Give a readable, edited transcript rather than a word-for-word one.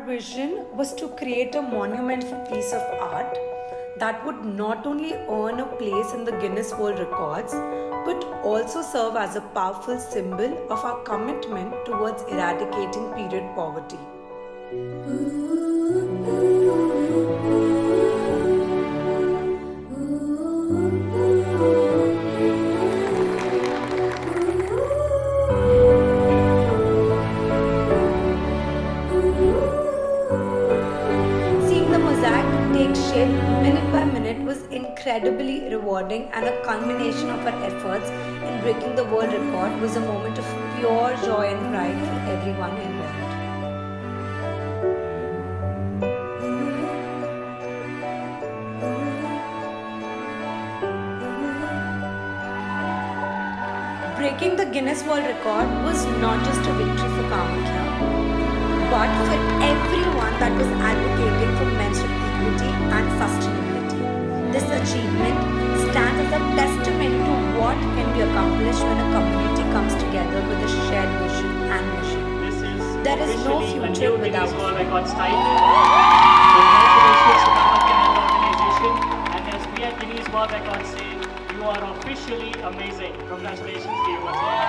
vision was to create a monumental piece of art that would not only earn a place in the Guinness World Records but also serve as a powerful symbol of our commitment towards eradicating period poverty. Seeing the mosaic take shape minute by minute was incredibly rewarding, and a culmination of our efforts in breaking the world record was a moment of pure joy and pride for everyone involved. Breaking the Guinness World Record was not just a victory for Kamakhya, but for everyone that was advocating for menstrual equity and sustainability. This achievement stands as a testament to what can be accomplished when a community comes together with a shared vision and mission. There is no future without Guinness World Records title. Congratulations to Kamakhya and the organization. And as we at Guinness World Records say, you are officially amazing. Congratulations to you once again.